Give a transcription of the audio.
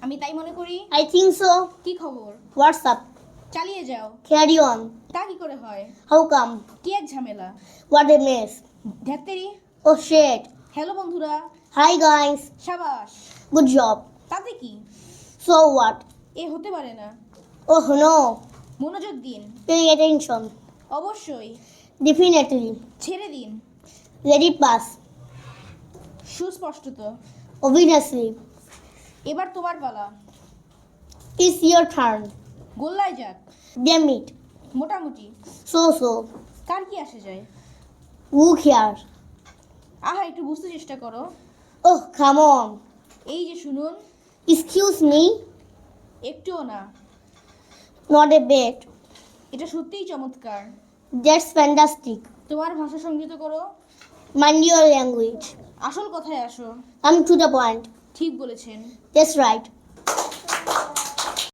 আমি তাই মনে করি। I think so. কি খবর? What's up? চালিয়ে যাও। Carry on. তা কি করে হয়? How come? কি এক ঝামেলা। What a mess. ধ্যাত্তেরি। Oh shit. Hello বন্ধুরা। Hi guys. সাবাস। Good job. তাতে কি? So what? এ হতে পারে না। Oh no. মনোযোগ দিন। Pay attention. অবশ্যই। Definitely. ছেড়ে দিন। Let it pass. সুস্পষ্টত। Obviously. এবার তোমার পালা। It's your turn. গোল্লায় যাক। Damn it. মোটামুটি। So. কার কি আসে যায়? Who cares? আহা একটু বুঝতে চেষ্টা করো। Oh, come on. এই যে শুনুন। Excuse me. একটুও না। Not a bit. এটা সত্যিই চমৎকার। That's fantastic. তোমার ভাষা সংযত করো। Mind your language. আসল কথায় আসো। Come to the point. ঠিক বলেছেন। That's right.